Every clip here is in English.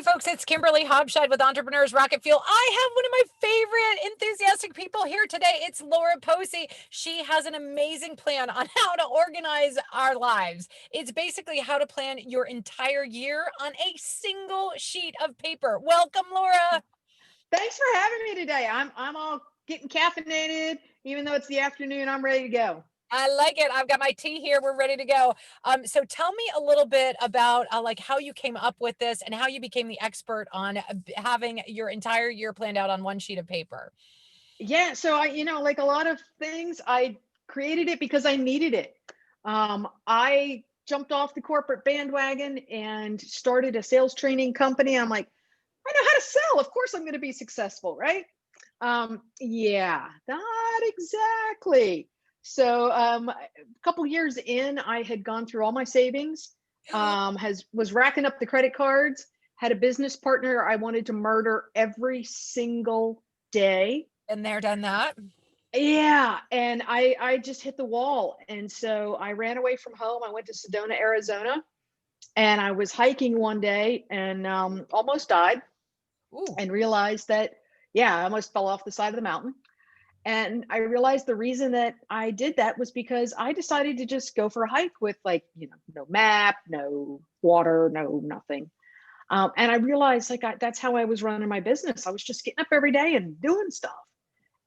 Hey folks, it's Kimberly Hobshide with Entrepreneurs Rocket Fuel. I have one of my favorite enthusiastic people here today. It's Laura Posey. She has an amazing plan on how to organize our lives. It's basically how to plan your entire year on a single sheet of paper. Welcome, Laura. Thanks for having me today. I'm all getting caffeinated, even though it's the afternoon. I'm ready to go. I like it. I've got my tea here. We're ready to go. So tell me a little bit about like how you came up with this and how you became the expert on having your entire year planned out on one sheet of paper. Yeah, so like a lot of things, I created it because I needed it. I jumped off the corporate bandwagon and started a sales training company. I'm like, I know how to sell. Of course, I'm going to be successful, right? Yeah, not exactly. So a couple years in, I had gone through all my savings, has was racking up the credit cards, had a business partner I wanted to murder every single day. And there, done that. Yeah, and I just hit the wall. And so I ran away from home. I went to Sedona, Arizona, and I was hiking one day and almost died Ooh. and realized that, yeah, I almost fell off the side of the mountain. And I realized the reason that I did that was because I decided to just go for a hike with, like, no map, no water, no nothing. And I realized, like, that's how I was running my business. I was just getting up every day and doing stuff.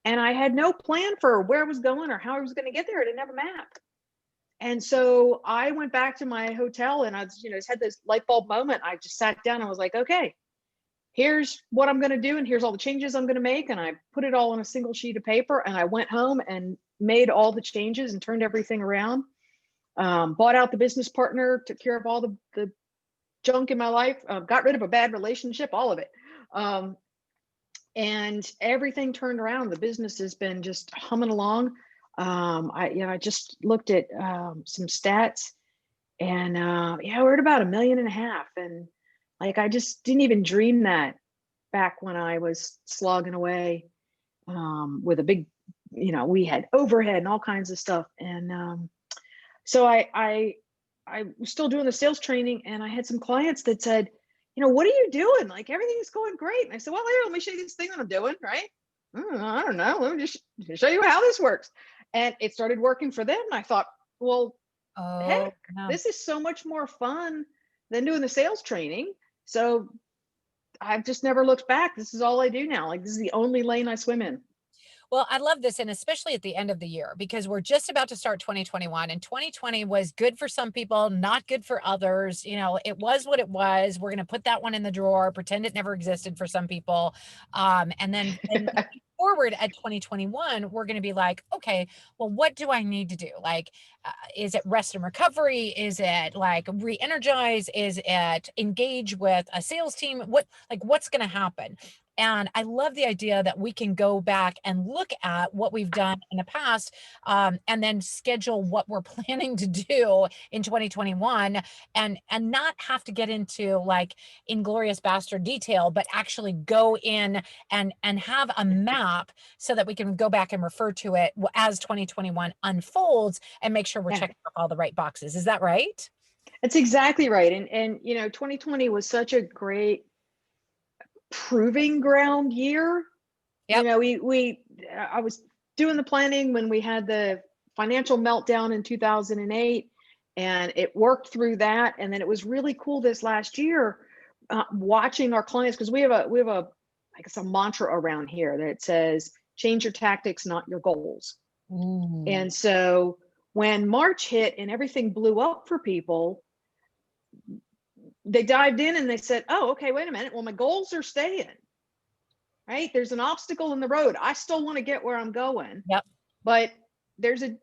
And I had no plan for where I was going or how I was going to get there. I didn't have a map. And so I went back to my hotel and I was, just had this light bulb moment. I just sat down and was like, okay, here's what I'm going to do. And here's all the changes I'm going to make. And I put it all on a single sheet of paper. And I went home and made all the changes and turned everything around. Bought out the business partner, took care of all the junk in my life, got rid of a bad relationship, all of it. And everything turned around. The business has been just humming along. I just looked at some stats, and yeah, we're at about 1.5 million, and like I just didn't even dream that back when I was slogging away with a big, we had overhead and all kinds of stuff, and so I was still doing the sales training, and I had some clients that said, what are you doing? Like, everything's going great. And I said, well, here, let me show you this thing that I'm doing, right? I don't know. Let me just show you how this works. And it started working for them. And I thought, well, Oh, heck, no. this is so much more fun than doing the sales training. So I've just never looked back. This is all I do now. Like, this is the only lane I swim in. Well, I love this, and especially at the end of the year, because we're just about to start 2021, and 2020 was good for some people, not good for others. It was what it was. We're going to put that one in the drawer, pretend it never existed for some people. And then forward at 2021, we're going to be like, okay, well, what do I need to do? Like, is it rest and recovery? Is it like re-energize? Is it engage with a sales team? What's going to happen? And I love the idea that we can go back and look at what we've done in the past, and then schedule what we're planning to do in 2021, and not have to get into like inglorious bastard detail, but actually go in and have a map so that we can go back and refer to it as 2021 unfolds and make sure we're Yeah, checking off all the right boxes. Is that right? that's exactly right. And 2020 was such a great proving ground year. Yep. I was doing the planning when we had the financial meltdown in 2008, and it worked through that. And then it was really cool this last year, watching our clients, because we have a I guess a mantra around here that says change your tactics, not your goals. Ooh. And so when March hit and everything blew up for people, they dived in and they said, oh, okay, wait a minute, well, my goals are staying, right? There's an obstacle in the road. I still want to get where I'm going, Yep. but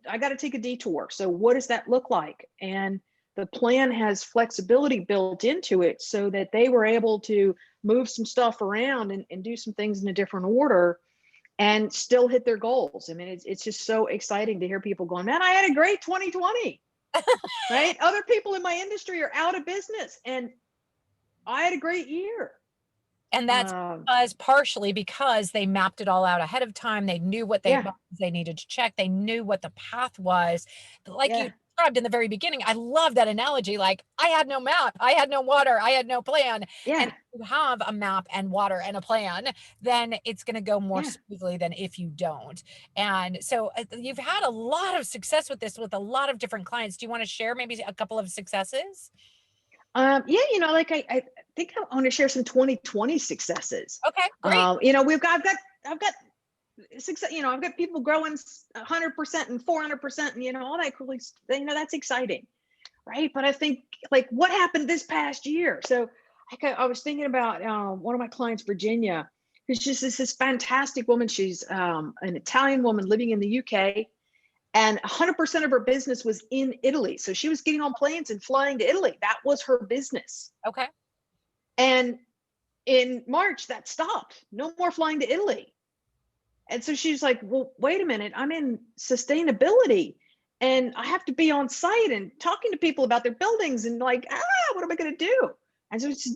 I got to take a detour. So what does that look like? And the plan has flexibility built into it so that they were able to move some stuff around and do some things in a different order and still hit their goals. I mean, it's just so exciting to hear people going, man, I had a great 2020, right? Other people in my industry are out of business and I had a great year. And that's partially because they mapped it all out ahead of time. They knew what Yeah, they needed to check. They knew what the path was. Like you yeah, described in the very beginning. I love that analogy. Like, I had no map, I had no water, I had no plan. And Yeah. if you have a map and water and a plan, then it's going to go more Yeah. smoothly than if you don't. And so you've had a lot of success with this with a lot of different clients. Do you want to share maybe a couple of successes? Yeah, like I think I want to share some 2020 successes. Okay, great. I've got success, I've got people growing 100% and 400% and, all that cool, that's exciting. Right. But I think like what happened this past year? So I was thinking about one of my clients, Virginia, who's just this fantastic woman. She's an Italian woman living in the UK, and 100% of her business was in Italy. So she was getting on planes and flying to Italy. That was her business. Okay. And in March, that stopped. No more flying to Italy. And so she's like, well, wait a minute, I'm in sustainability and I have to be on site and talking to people about their buildings and like, what am I going to do? And so it's,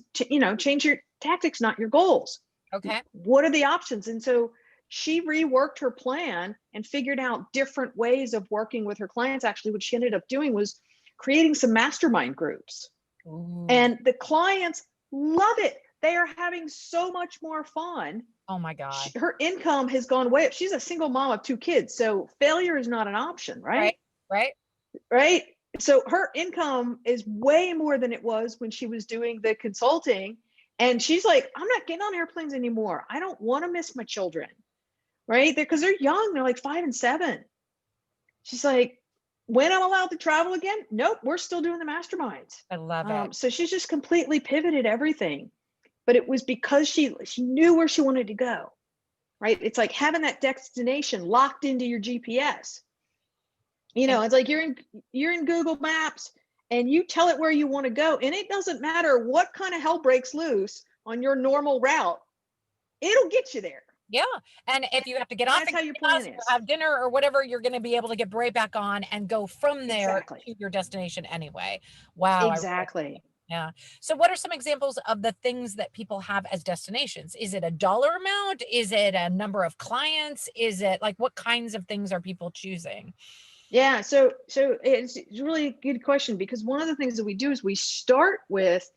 change your tactics, not your goals. Okay. What are the options? And so she reworked her plan and figured out different ways of working with her clients. Actually, what she ended up doing was creating some mastermind groups. Ooh. And the clients love it. They are having so much more fun. Oh my God. Her income has gone way up. She's a single mom of 2 kids. So failure is not an option, right? Right. So her income is way more than it was when she was doing the consulting. And she's like, I'm not getting on airplanes anymore. I don't want to miss my children. Right. Because they're young. They're like 5 and 7. She's like, when I'm allowed to travel again? Nope. We're still doing the masterminds. I love it. So she's just completely pivoted everything. But it was because she knew where she wanted to go, right? It's like having that destination locked into your GPS. It's like you're in Google Maps and you tell it where you want to go. And it doesn't matter what kind of hell breaks loose on your normal route, it'll get you there. Yeah. And if you have to get off That's how your class plan or is. have dinner or whatever, you're going to be able to get right back on and go from there Exactly. to your destination anyway. Wow. Exactly. Yeah. So what are some examples of the things that people have as destinations? Is it a dollar amount? Is it a number of clients? Is it like what kinds of things are people choosing? Yeah, so it's really a good question, because one of the things that we do is we start with,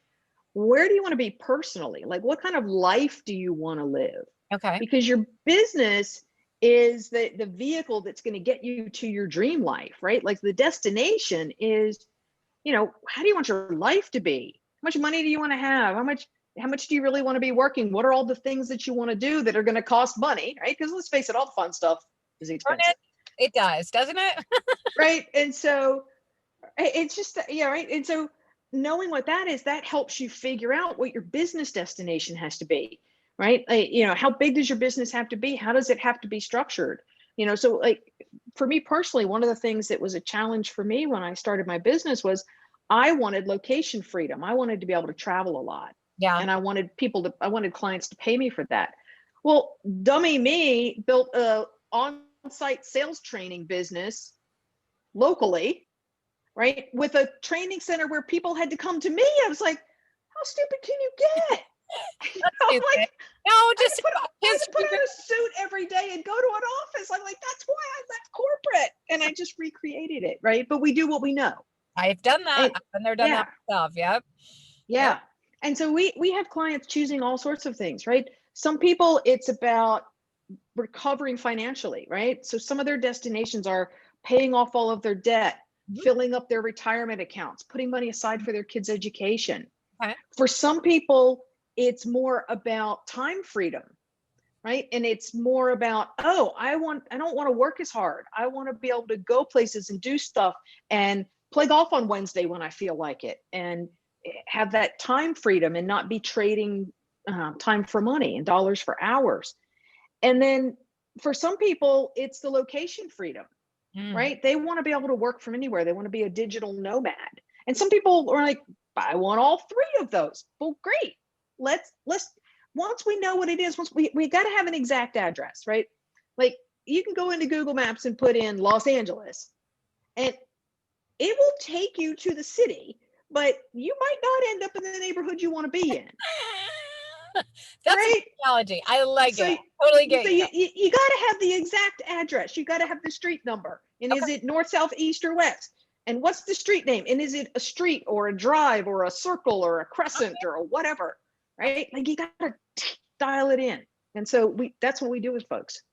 where do you want to be personally? Like, what kind of life do you want to live? Okay. Because your business is the vehicle that's going to get you to your dream life, right? Like the destination is, how do you want your life to be? How much money do you want to have? How much do you really want to be working? What are all the things that you want to do that are going to cost money, right? Because let's face it, all the fun stuff is expensive. It does, doesn't it? Right. And so it's just, right. And so knowing what that is, that helps you figure out what your business destination has to be, right? How big does your business have to be? How does it have to be structured? So like for me personally, one of the things that was a challenge for me when I started my business was I wanted location freedom. I wanted to be able to travel a lot. Yeah. And I wanted clients to pay me for that. Well, dummy me built a on-site sales training business locally, right? With a training center where people had to come to me. I was like, how stupid can you get? Like, no, just put on a suit every day and go to an office. I'm like, that's why I left corporate. And I just recreated it, right? But we do what we know. I've done that. I've been there, done that myself. Yep. Yeah. Yep. And so we have clients choosing all sorts of things, right? Some people, it's about recovering financially, right? So some of their destinations are paying off all of their debt, filling up their retirement accounts, putting money aside for their kids' education. Okay. For some people, it's more about time freedom, right? And it's more about, I don't want to work as hard. I want to be able to go places and do stuff and play golf on Wednesday when I feel like it, and have that time freedom and not be trading time for money and dollars for hours. And then for some people, it's the location freedom, right? They want to be able to work from anywhere. They want to be a digital nomad. And some people are like, I want all 3 of those. Well, great. Let's once we know what it is, once we got to have an exact address, right? Like you can go into Google Maps and put in Los Angeles and it will take you to the city, but you might not end up in the neighborhood you want to be in. That's right? A good analogy. I like it. Totally get so you got to have the exact address. You got to have the street number. And is it north, south, east, or west? And what's the street name? And is it a street or a drive or a circle or a crescent or a whatever, right? Like you got to dial it in. And so that's what we do with folks.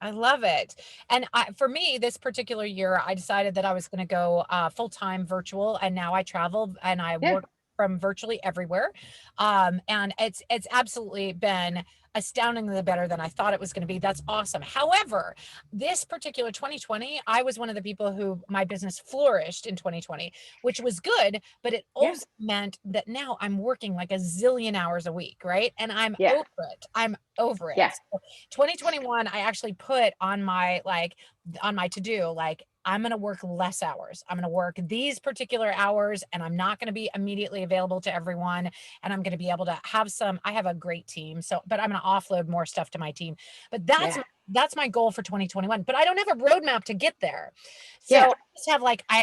I love it. And for me, this particular year, I decided that I was going to go full-time virtual, and now I travel and I Yeah. work from virtually everywhere. And it's absolutely been astoundingly better than I thought it was going to be. That's awesome. However, this particular 2020, I was one of the people who my business flourished in 2020, which was good, but it Yeah. also meant that now I'm working like a zillion hours a week, right? And I'm Yeah. over it. I'm over it. Yeah. So 2021, I actually put on my to-do, like, I'm going to work less hours. I'm going to work these particular hours, and I'm not going to be immediately available to everyone. And I'm going to be able to have I have a great team. So, but I'm going to offload more stuff to my team. But that's my goal for 2021, but I don't have a roadmap to get there. So Yeah. I just have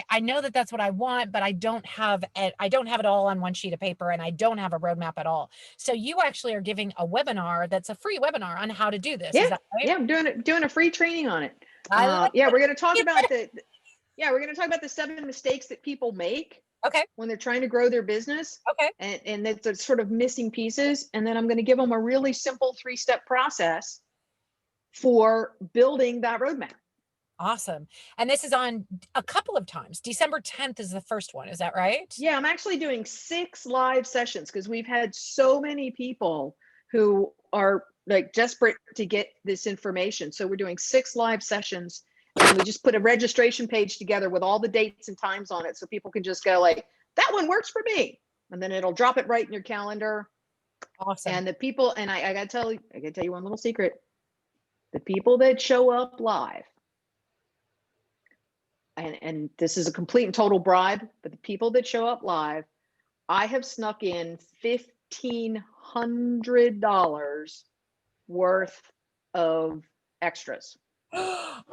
I know that that's what I want, but I don't have it all on one sheet of paper, and I don't have a roadmap at all. So you actually are giving a webinar that's a free webinar on how to do this. Yeah. Is that right? Yeah. I'm doing a free training on it. I like Yeah. it. We're going to talk about we're going to talk about the 7 mistakes that people make Okay. when they're trying to grow their business. Okay. And that's the sort of missing pieces. And then I'm going to give them a really simple 3-step process for building that roadmap. Awesome. And this is on a couple of times. December 10th is the first one. Is that right? Yeah, I'm actually doing 6 live sessions because we've had so many people who are like desperate to get this information. So we're doing 6 live sessions, and we just put a registration page together with all the dates and times on it, so people can just go like, that one works for me, and then it'll drop it right in your calendar. Awesome. And the people, and I gotta tell you one little secret: the people that show up live, and this is a complete and total bribe, but the people that show up live, I have snuck in $1,500 worth of extras.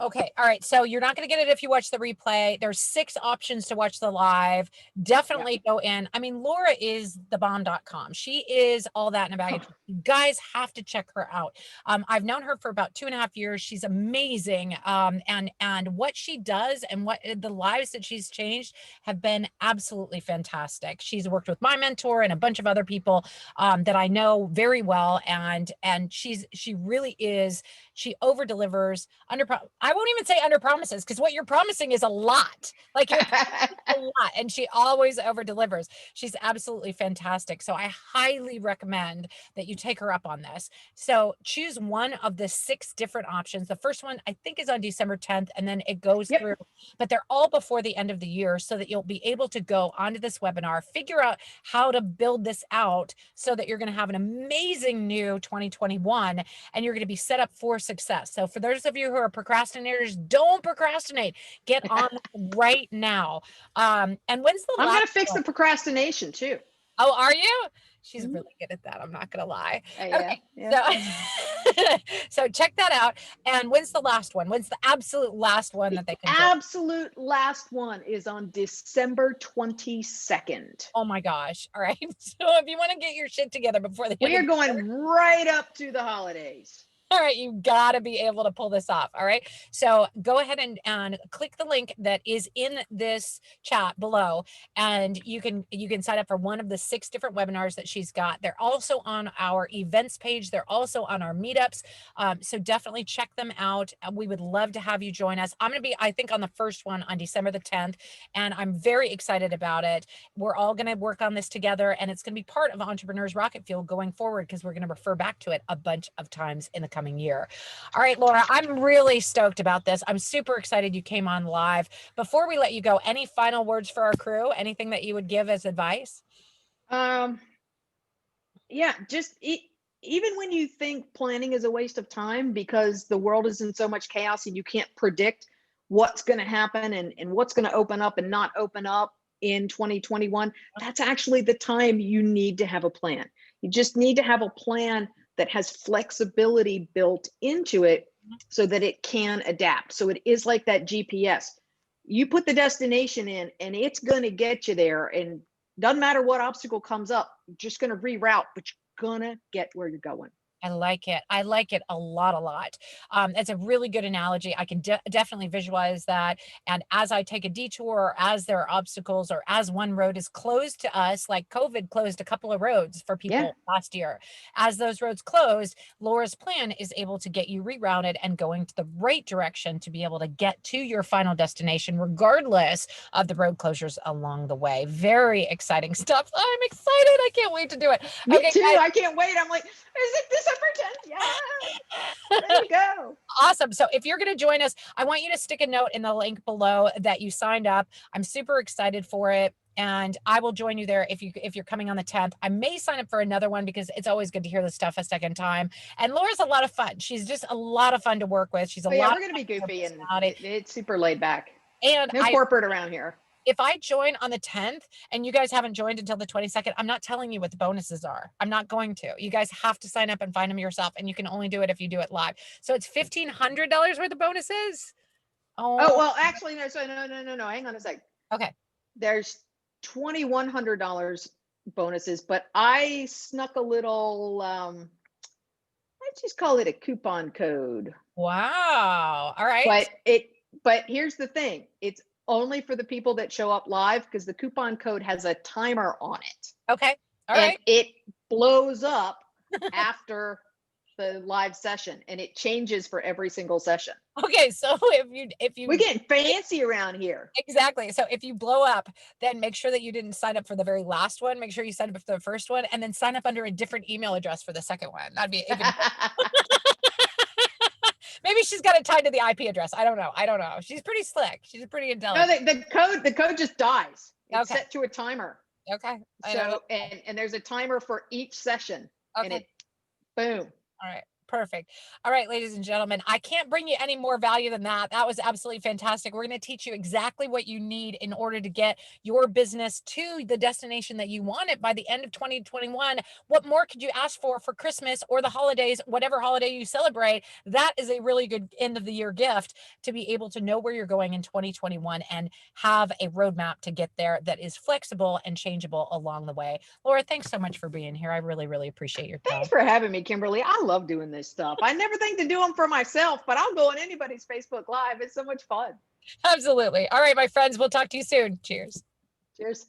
Okay. All right. So you're not going to get it if you watch the replay. There's 6 options to watch the live. Definitely go in. I mean, Laura is thebomb.com. She is all that in a bag. You guys have to check her out. I've known her for about 2.5 years. She's amazing. And what she does and what the lives that she's changed have been absolutely fantastic. She's worked with my mentor and a bunch of other people that I know very well. And she really is, she over delivers. I won't even say under promises, because what you're promising is a lot. Like you're a lot, and she always over delivers. She's absolutely fantastic. So I highly recommend that you take her up on this. So choose one of the 6 different options. The first one I think is on December 10th, and then it goes through, but they're all before the end of the year, so that you'll be able to go onto this webinar, figure out how to build this out so that you're going to have an amazing new 2021, and you're going to be set up for success. So for those of you who are procrastinators, don't procrastinate. Get on right now. And when's the I'm last going to fix one? the procrastination too. Oh, are you? She's really good at that. I'm not going to lie. Okay. So check that out. And when's the last one? When's the absolute last one that they can do? Absolute last one is on December 22nd. Oh my gosh. All right. So if you want to get your shit together before the We are going right up to the holidays. All right, you got to be able to pull this off. All right. So go ahead and click the link that is in this chat below, and you can sign up for one of the 6 different webinars that she's got. They're also on our events page. They're also on our meetups. So definitely check them out. We would love to have you join us. I'm going to be, I think, on the first one on December the 10th, and I'm very excited about it. We're all going to work on this together, and it's going to be part of Entrepreneurs Rocket Fuel going forward, because we're going to refer back to it a bunch of times in the coming year. All right, Laura, I'm really stoked about this. I'm super excited you came on live. Before we let you go, any final words for our crew? Anything that you would give as advice? Yeah, just even when you think planning is a waste of time because the world is in so much chaos and you can't predict what's going to happen and what's going to open up and not open up in 2021, that's actually the time you need to have a plan. You just need to have a plan that has flexibility built into it so that it can adapt. So it is like that GPS. You put the destination in and it's going to get you there, and doesn't matter what obstacle comes up, you're just going to reroute, but you're going to get where you're going. I like it. I like it a lot, a lot. It's a really good analogy. I can definitely visualize that. And as I take a detour, or as there are obstacles, or as one road is closed to us, like COVID closed a couple of roads for Yeah. people last year, as those roads closed, Laura's plan is able to get you rerouted and going to the right direction to be able to get to your final destination, regardless of the road closures along the way. Very exciting stuff. I'm excited. I can't wait to do it. Me Okay, too. guys. I can't wait. I'm like, is it December 10th? Yeah. Ready to go. Awesome. So if you're going to join us, I want you to stick a note in the link below that you signed up. I'm super excited for it. And I will join you there if you're coming on the 10th. I may sign up for another one because it's always good to hear this stuff a second time. And Laura's a lot of fun. She's just a lot of fun to work with. She's a Oh yeah, lot we're of gonna be fun with her goofy and personality. it's super laid back. And No corporate around here. if I join on the 10th and you guys haven't joined until the 22nd, I'm not telling you what the bonuses are. I'm not going to. You guys have to sign up and find them yourself. And you can only do it if you do it live. So it's $1,500 worth of bonuses. Oh well, actually no. So no. Hang on a sec. Okay. There's $2,100 bonuses, but I snuck a little. Let's just call it a coupon code. Wow. All right. But here's the thing. It's only for the people that show up live because the coupon code has a timer on it. Okay. All and right. it blows up after the live session and it changes for every single session. Okay. So if you We're getting fancy around here. exactly. So if you blow up, then make sure that you didn't sign up for the very last one. Make sure you sign up for the first one and then sign up under a different email address for the second one. That'd be even maybe she's got it tied to the IP address. I don't know. She's pretty slick. She's pretty No, intelligent. the code just dies. It's Okay. set to a timer. Okay. So and there's a timer for each session. Okay. And it boom. All right. Perfect. All right, ladies and gentlemen, I can't bring you any more value than that. That was absolutely fantastic. We're going to teach you exactly what you need in order to get your business to the destination that you want it by the end of 2021. What more could you ask for Christmas or the holidays, whatever holiday you celebrate? That is a really good end of the year gift to be able to know where you're going in 2021 and have a roadmap to get there that is flexible and changeable along the way. Laura, thanks so much for being here. I really, really appreciate your time. Thanks for having me, Kimberly. I love doing this stuff. I never think to do them for myself, but I'll go on anybody's Facebook Live. It's so much fun. Absolutely. All right, my friends, we'll talk to you soon. Cheers. Cheers.